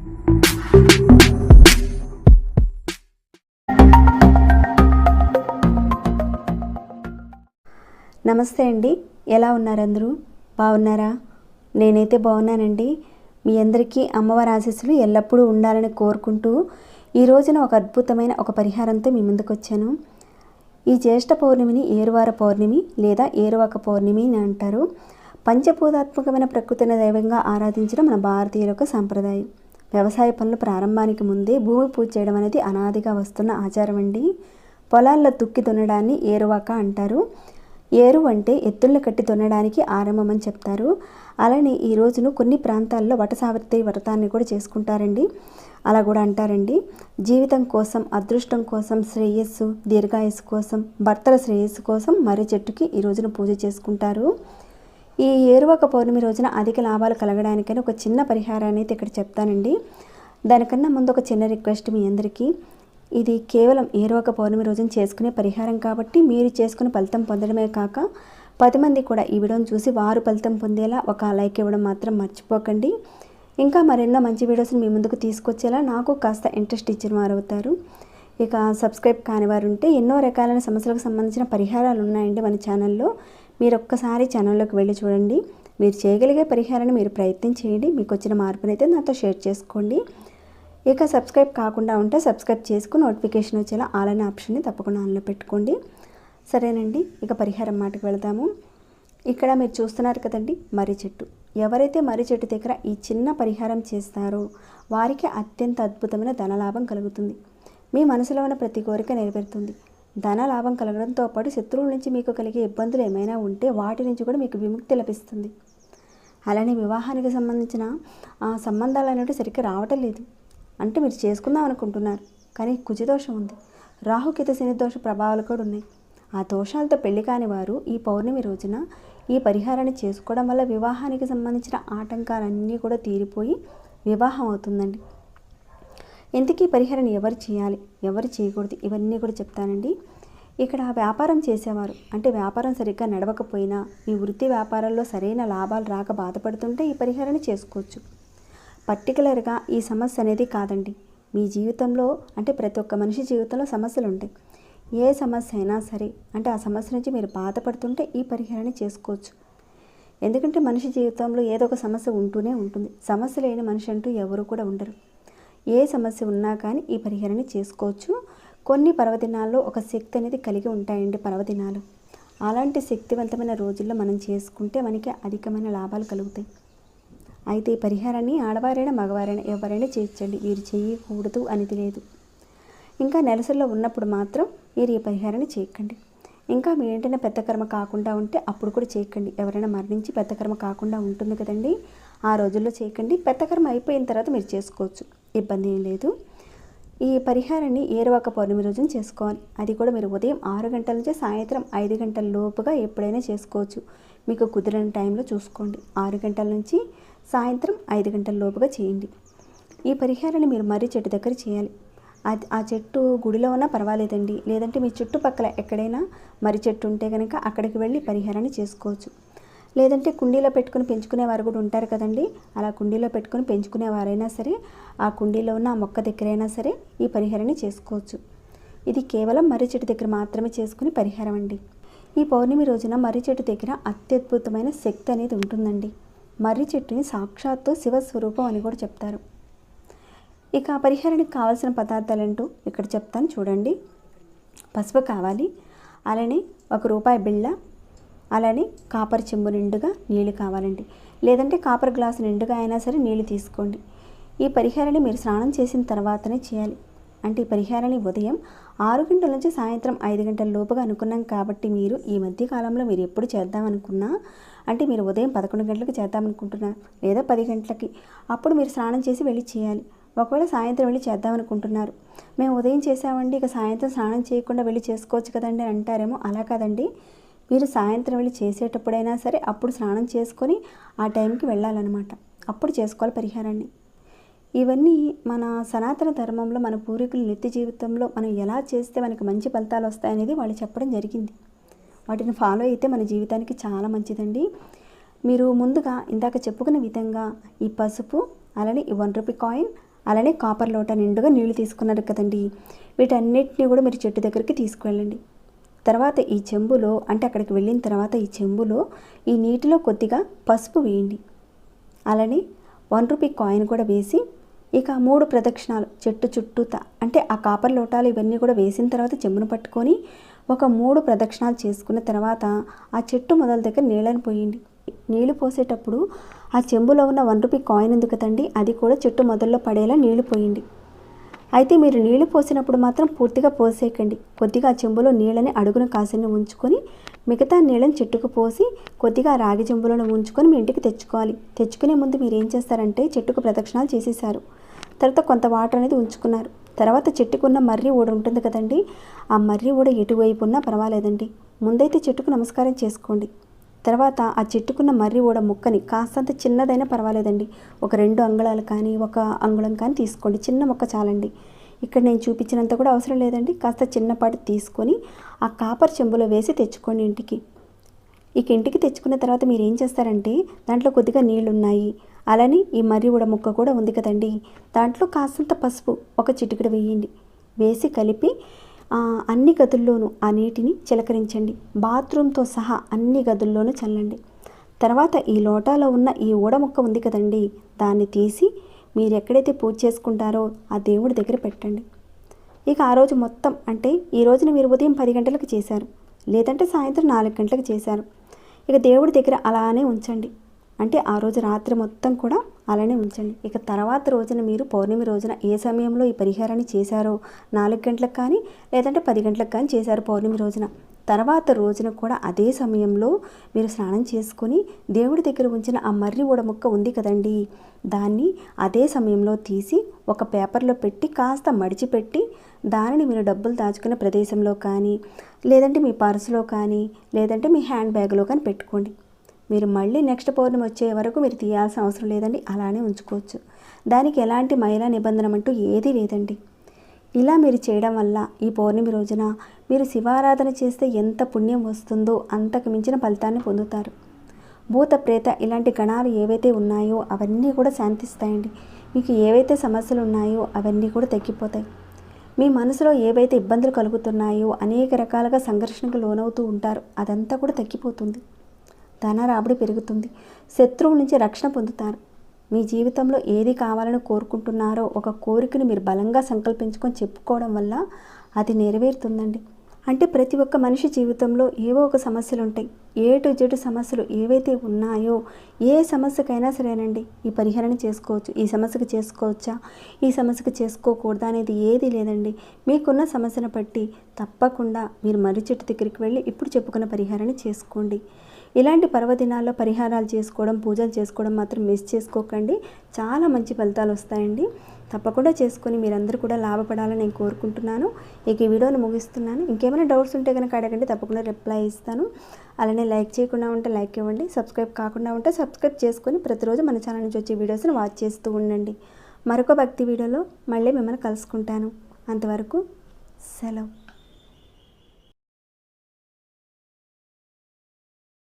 నమస్తే అండి, ఎలా ఉన్నారు అందరూ? బాగున్నారా? నేనైతే బాగున్నానండి. మీ అందరికీ అమ్మవారి ఆశీస్సులు ఎల్లప్పుడూ ఉండాలని కోరుకుంటూ ఈ రోజున ఒక అద్భుతమైన ఒక పరిహారంతో మీ ముందుకు వచ్చాను. ఈ జ్యేష్ఠ పౌర్ణమిని ఏరువార పౌర్ణమి లేదా ఏరువాక పౌర్ణమి అని అంటారు. పంచభూతాత్మకమైన ప్రకృతిని దైవంగా ఆరాధించడం మన భారతీయుల యొక్క సాంప్రదాయం. వ్యవసాయ పనులు ప్రారంభానికి ముందే భూమి పూజ చేయడం అనేది అనాదిగా వస్తున్న ఆచారం అండి. పొలాల్లో దుక్కి దున్నడాన్ని ఏరువాక అంటారు. ఏరు అంటే ఎత్తుల్ని కట్టి దున్నడానికి ఆరంభం అని చెప్తారు. అలానే ఈ రోజును కొన్ని ప్రాంతాల్లో వట సావిత్రి వ్రతాన్ని కూడా చేసుకుంటారండి. అలా కూడా అంటారండి. జీవితం కోసం, అదృష్టం కోసం, శ్రేయస్సు, దీర్ఘాయస్సు కోసం, భర్తల శ్రేయస్సు కోసం మర్రి చెట్టుకి ఈ రోజున పూజ చేసుకుంటారు. ఈ ఏరువాక పౌర్ణమి రోజున అధిక లాభాలు కలగడానికని ఒక చిన్న పరిహారాన్ని అయితే ఇక్కడ చెప్తానండి. దానికన్నా ముందు ఒక చిన్న రిక్వెస్ట్ మీ అందరికీ. ఇది కేవలం ఏరువాక పౌర్ణమి రోజున చేసుకునే పరిహారం కాబట్టి మీరు చేసుకునే ఫలితం పొందడమే కాక 10 మంది కూడా ఈ వీడియోని చూసి వారు ఫలితం పొందేలా ఒక లైక్ ఇవ్వడం మాత్రం మర్చిపోకండి. ఇంకా మరెన్నో మంచి వీడియోస్ని మీ ముందుకు తీసుకొచ్చేలా నాకు కాస్త ఇంట్రెస్ట్ ఇచ్చిన వారు అవుతారు. ఇక సబ్స్క్రైబ్ కాని వారు ఉంటే ఎన్నో రకాలైన సమస్యలకు సంబంధించిన పరిహారాలు ఉన్నాయండి మన ఛానల్లో. మీరు ఒక్కసారి ఛానల్లోకి వెళ్ళి చూడండి. మీరు చేయగలిగే పరిహారాన్ని మీరు ప్రయత్నం చేయండి. మీకు వచ్చిన మార్పునైతే నాతో షేర్ చేసుకోండి. ఇక సబ్స్క్రైబ్ కాకుండా ఉంటే సబ్స్క్రైబ్ చేసుకుని నోటిఫికేషన్ వచ్చేలా ఆల్ అనే ఆప్షన్ని తప్పకుండా ఆన్లో పెట్టుకోండి. సరేనండి, ఇక పరిహారం మాటకు వెళదాము. ఇక్కడ మీరు చూస్తున్నారు కదండి, మర్రి చెట్టు. ఎవరైతే మర్రి చెట్టు దగ్గర ఈ చిన్న పరిహారం చేస్తారో వారికి అత్యంత అద్భుతమైన ధనలాభం కలుగుతుంది. మీ మనసులో ఉన్న ప్రతి కోరిక నెరవేరుతుంది. ధనలాభం కలగడంతో పాటు శత్రువుల నుంచి మీకు కలిగే ఇబ్బందులు ఏమైనా ఉంటే వాటి నుంచి కూడా మీకు విముక్తి లభిస్తుంది. అలానే వివాహానికి సంబంధించిన సంబంధాలు అనేవి సరిగ్గా రావటం లేదు అంటే మీరు చేసుకుందాం అనుకుంటున్నారు, కానీ కుజదోషం ఉంది, రాహుకేతు శని దోష ప్రభావాలు కూడా ఉన్నాయి. ఆ దోషాలతో పెళ్లి కాని వారు ఈ పౌర్ణమి రోజున ఈ పరిహారాన్ని చేసుకోవడం వల్ల వివాహానికి సంబంధించిన ఆటంకాలన్నీ కూడా తీరిపోయి వివాహం అవుతుందండి. ఎందుకు ఈ పరిహారాన్ని ఎవరు చేయాలి, ఎవరు చేయకూడదు, ఇవన్నీ కూడా చెప్తానండి. ఇక్కడ వ్యాపారం చేసేవారు అంటే వ్యాపారం సరిగ్గా నడవకపోయినా మీ వృత్తి వ్యాపారాల్లో సరైన లాభాలు రాక బాధపడుతుంటే ఈ పరిహారాన్ని చేసుకోవచ్చు. పర్టికులర్గా ఈ సమస్య అనేది కాదండి. మీ జీవితంలో అంటే ప్రతి ఒక్క మనిషి జీవితంలో సమస్యలు ఉంటాయి. ఏ సమస్య అయినా సరే అంటే ఆ సమస్య నుంచి మీరు బాధపడుతుంటే ఈ పరిహారాన్ని చేసుకోవచ్చు. ఎందుకంటే మనిషి జీవితంలో ఏదో ఒక సమస్య ఉంటూనే ఉంటుంది. సమస్య లేని మనిషి అంటూ ఎవరు కూడా ఉండరు. ఏ సమస్య ఉన్నా కానీ ఈ పరిహారాన్ని చేసుకోవచ్చు. కొన్ని పర్వదినాల్లో ఒక శక్తి అనేది కలిగి ఉంటాయండి పర్వదినాలు. అలాంటి శక్తివంతమైన రోజుల్లో మనం చేసుకుంటే మనకి అధికమైన లాభాలు కలుగుతాయి. అయితే ఈ పరిహారాన్ని ఆడవారైనా మగవారైనా ఎవరైనా చేయొచ్చండి. వీరు చేయకూడదు అనేది లేదు. ఇంకా నెలసరిలో ఉన్నప్పుడు మాత్రం మీరు ఈ పరిహారాన్ని చేయకండి. ఇంకా మీ ఏంటైనా పెద్ద కర్మ కాకుండా ఉంటే అప్పుడు కూడా చేయకండి. ఎవరైనా మరణించి పెద్ద కర్మ కాకుండా ఉంటుంది కదండి, ఆ రోజుల్లో చేయకండి. పెద్ద కర్మ అయిపోయిన తర్వాత మీరు చేసుకోవచ్చు, ఇబ్బంది ఏం లేదు. ఈ పరిహారాన్ని ఏరువాక పౌర్ణమి రోజున చేసుకోవాలి. అది కూడా మీరు ఉదయం 6 గంటల నుంచి సాయంత్రం 5 గంటల లోపుగా ఎప్పుడైనా చేసుకోవచ్చు. మీకు కుదిరిన టైంలో చూసుకోండి. 6 గంటల నుంచి సాయంత్రం 5 గంటల లోపుగా చేయండి. ఈ పరిహారాన్ని మీరు మర్రి చెట్టు దగ్గర చేయాలి. ఆ చెట్టు గుడిలో ఉన్నా పర్వాలేదండి, లేదంటే మీ చుట్టుపక్కల ఎక్కడైనా మర్రి చెట్టు ఉంటే కనుక అక్కడికి వెళ్ళి పరిహారాన్ని చేసుకోవచ్చు. లేదంటే కుండీలో పెట్టుకుని పెంచుకునేవారు కూడా ఉంటారు కదండి, అలా కుండీలో పెట్టుకుని పెంచుకునేవారైనా సరే ఆ కుండీలో ఉన్న ఆ మొక్క దగ్గరైనా సరే ఈ పరిహారాన్ని చేసుకోవచ్చు. ఇది కేవలం మర్రి చెట్టు దగ్గర మాత్రమే చేసుకునే పరిహారం అండి. ఈ పౌర్ణమి రోజున మర్రి చెట్టు దగ్గర అత్యద్భుతమైన శక్తి అనేది ఉంటుందండి. మర్రి చెట్టుని సాక్షాత్తు శివస్వరూపం అని కూడా చెప్తారు. ఇక పరిహారానికి కావాల్సిన పదార్థాలు ఏంటో ఇక్కడ చెప్తాను చూడండి. పసుపు కావాలి, అలానే ₹1 బిళ్ళ, అలానే కాపర్ చెంబు నిండుగా నీళ్ళు కావాలండి. లేదంటే కాపర్ గ్లాసు నిండుగా అయినా సరే నీళ్ళు తీసుకోండి. ఈ పరిహారాన్ని మీరు స్నానం చేసిన తర్వాతనే చేయాలి. అంటే ఈ పరిహారాన్ని ఉదయం 6 గంటల నుంచి సాయంత్రం 5 గంటల లోపుగా అనుకున్నాం కాబట్టి మీరు ఈ మధ్య కాలంలో మీరు ఎప్పుడు చేద్దామనుకున్నా అంటే మీరు ఉదయం 11 గంటలకు చేద్దామనుకుంటున్నారు లేదా 10 గంటలకి, అప్పుడు మీరు స్నానం చేసి వెళ్ళి చేయాలి. ఒకవేళ సాయంత్రం వెళ్ళి చేద్దామనుకుంటున్నారు, మేము ఉదయం చేసామండి ఇక సాయంత్రం స్నానం చేయకుండా వెళ్ళి చేసుకోవచ్చు కదండి అని అంటారేమో. అలా కాదండి, మీరు సాయంత్రం వెళ్ళి చేసేటప్పుడైనా సరే అప్పుడు స్నానం చేసుకొని ఆ టైంకి వెళ్ళాలన్నమాట. అప్పుడు చేసుకోవాలి పరిహారాన్ని. ఇవన్నీ మన సనాతన ధర్మంలో మన పూర్వీకుల నిత్య జీవితంలో మనం ఎలా చేస్తే మనకి మంచి ఫలితాలు వస్తాయనేది వాళ్ళు చెప్పడం జరిగింది. వాటిని ఫాలో అయితే మన జీవితానికి చాలా మంచిదండి. మీరు ముందుగా ఇందాక చెప్పుకున్న విధంగా ఈ పసుపు, అలానే ఈ ₹1 కాయిన్, అలానే కాపర్ లోటా నిండుగా నీళ్లు తీసుకున్నారు కదండి, వీటన్నిటిని కూడా మీరు చెట్టు దగ్గరికి తీసుకువెళ్ళండి. తర్వాత ఈ చెంబులో, అంటే అక్కడికి వెళ్ళిన తర్వాత ఈ చెంబులో ఈ నీటిలో కొద్దిగా పసుపు వేయండి. అలానే 1 రూపీ కాయిన్ కూడా వేసి ఇక 3 ప్రదక్షిణాలు చెట్టు చుట్టూతా, అంటే ఆ కాపర్ లోటాలు ఇవన్నీ కూడా వేసిన తర్వాత చెంబును పట్టుకొని ఒక 3 ప్రదక్షిణాలు చేసుకున్న తర్వాత ఆ చెట్టు మొదల దగ్గర నీళ్ళని పోయండి. నీళ్లు పోసేటప్పుడు ఆ చెంబులో ఉన్న 1 రూపీ కాయిన్ ఉంది కదండి, అది కూడా చెట్టు మొదల్లో పడేలా నీళ్లు పోయండి. అయితే మీరు నీళ్లు పోసినప్పుడు మాత్రం పూర్తిగా పోసేయకండి. కొద్దిగా ఆ చెంబులో నీళ్ళని అడుగున కాసిని ఉంచుకొని మిగతా నీళ్ళని చెట్టుకు పోసి కొద్దిగా రాగి చెంబులను ఉంచుకొని మీ ఇంటికి తెచ్చుకోవాలి. తెచ్చుకునే ముందు మీరు ఏం చేస్తారంటే చెట్టుకు ప్రదక్షిణాలు చేసేసారు, తర్వాత కొంత వాటర్ అనేది ఉంచుకున్నారు. తర్వాత చెట్టుకున్న మర్రి ఊడ ఉంటుంది కదండి, ఆ మర్రి ఊడ ఎటువైపు ఉన్నా పర్వాలేదండి, ముందైతే చెట్టుకు నమస్కారం చేసుకోండి. తర్వాత ఆ చెట్టుకున్న మర్రి ఊడ ముక్కని కాస్తంత చిన్నదైనా పర్వాలేదండి, ఒక 2 అంగుళాలు కానీ 1 అంగుళం కానీ తీసుకోండి, చిన్న మొక్క చాలండి. ఇక్కడ నేను చూపించినంత కూడా అవసరం లేదండి, కాస్త చిన్నపాటి తీసుకొని ఆ కాపర్ చెంబులో వేసి తెచ్చుకోండి ఇంటికి. ఇక ఇంటికి తెచ్చుకున్న తర్వాత మీరు ఏం చేస్తారంటే దాంట్లో కొద్దిగా నీళ్ళు ఉన్నాయి, అలానే ఈ మర్రి ఊడ ముక్క కూడా ఉంది కదండి, దాంట్లో కాస్తంత పసుపు ఒక చిటికెడు వేయండి. వేసి కలిపి అన్ని గదుల్లోనూ ఆ నీటిని చిలకరించండి. బాత్రూమ్తో సహా అన్ని గదుల్లోనూ చల్లండి. తర్వాత ఈ లోటాలో ఉన్న ఈ ఊడ ముక్క ఉంది కదండి, దాన్ని తీసి మీరు ఎక్కడైతే పూజ చేసుకుంటారో ఆ దేవుడి దగ్గర పెట్టండి. ఇక ఆ రోజు మొత్తం, అంటే ఈ రోజున మీరు ఉదయం 10 గంటలకు చేశారు, లేదంటే సాయంత్రం 4 గంటలకు చేశారు, ఇక దేవుడి దగ్గర అలానే ఉంచండి. అంటే ఆ రోజు రాత్రి మొత్తం కూడా అలానే ఉంచండి. ఇక తర్వాత రోజున మీరు పౌర్ణమి రోజున ఏ సమయంలో ఈ పరిహారాన్ని చేశారో 4 గంటలకు కానీ లేదంటే 10 గంటలకు కానీ చేశారు పౌర్ణమి రోజున, తర్వాత రోజున కూడా అదే సమయంలో మీరు స్నానం చేసుకొని దేవుడి దగ్గర ఉంచిన ఆ మర్రి ఊడ ముక్క ఉంది కదండి, దాన్ని అదే సమయంలో తీసి ఒక పేపర్లో పెట్టి కాస్త మడిచిపెట్టి దానిని మీరు డబ్బులు దాచుకునే ప్రదేశంలో కానీ లేదంటే మీ పర్సులో కానీ లేదంటే మీ హ్యాండ్ బ్యాగ్లో కానీ పెట్టుకోండి. మీరు మళ్ళీ నెక్స్ట్ పౌర్ణమి వచ్చే వరకు మీరు తీయాల్సిన అవసరం లేదండి, అలానే ఉంచుకోవచ్చు. దానికి ఎలాంటి మహిళా నిబంధన అంటూ ఏదీ లేదండి. ఇలా మీరు చేయడం వల్ల ఈ పౌర్ణమి రోజున మీరు శివారాధన చేస్తే ఎంత పుణ్యం వస్తుందో అంతకు మించిన ఫలితాన్ని పొందుతారు. భూత ప్రేత ఇలాంటి గణాలు ఏవైతే ఉన్నాయో అవన్నీ కూడా శాంతిస్తాయండి. మీకు ఏవైతే సమస్యలు ఉన్నాయో అవన్నీ కూడా తగ్గిపోతాయి. మీ మనసులో ఏవైతే ఇబ్బందులు కలుగుతున్నాయో, అనేక రకాలుగా సంఘర్షణకు లోనవుతూ ఉంటారు, అదంతా కూడా తగ్గిపోతుంది. ధన రాబడి పెరుగుతుంది, శత్రువు నుంచి రక్షణ పొందుతారు. మీ జీవితంలో ఏది కావాలని కోరుకుంటున్నారో ఒక కోరికను మీరు బలంగా సంకల్పించుకొని చెప్పుకోవడం వల్ల అది నెరవేరుతుందండి. అంటే ప్రతి ఒక్క మనిషి జీవితంలో ఏవో ఒక సమస్యలు ఉంటాయి. ఏ టు జెడ్ సమస్యలు ఏవైతే ఉన్నాయో ఏ సమస్యకైనా సరేనండి ఈ పరిహారాన్ని చేసుకోవచ్చు. ఈ సమస్యకు చేసుకోవచ్చా, ఈ సమస్యకు చేసుకోకూడదా అనేది ఏది లేదండి. మీకున్న సమస్యను బట్టి తప్పకుండా మీరు మర్రి చెట్టు దగ్గరికి వెళ్ళి ఇప్పుడు చెప్పుకున్న పరిహారాన్ని చేసుకోండి. ఇలాంటి పర్వదినాల్లో పరిహారాలు చేసుకోవడం, పూజలు చేసుకోవడం మాత్రం మిస్ చేసుకోకండి. చాలా మంచి ఫలితాలు వస్తాయండి. తప్పకుండా చేసుకొని మీరందరూ కూడా లాభపడాలని నేను కోరుకుంటున్నాను. ఇక ఈ వీడియోని ముగిస్తున్నాను. ఇంకేమైనా డౌట్స్ ఉంటే కనుక అడగండి, తప్పకుండా రిప్లై ఇస్తాను. అలానే లైక్ చేయకుండా ఉంటే లైక్ ఇవ్వండి, సబ్స్క్రైబ్ కాకుండా ఉంటే సబ్స్క్రైబ్ చేసుకొని ప్రతిరోజు మన ఛానల్ నుంచి వచ్చే వీడియోస్ని వాచ్ చేస్తూ ఉండండి. మరొక భక్తి వీడియోలో మళ్ళీ మిమ్మల్ని కలుసుకుంటాను. అంతవరకు సెలవు.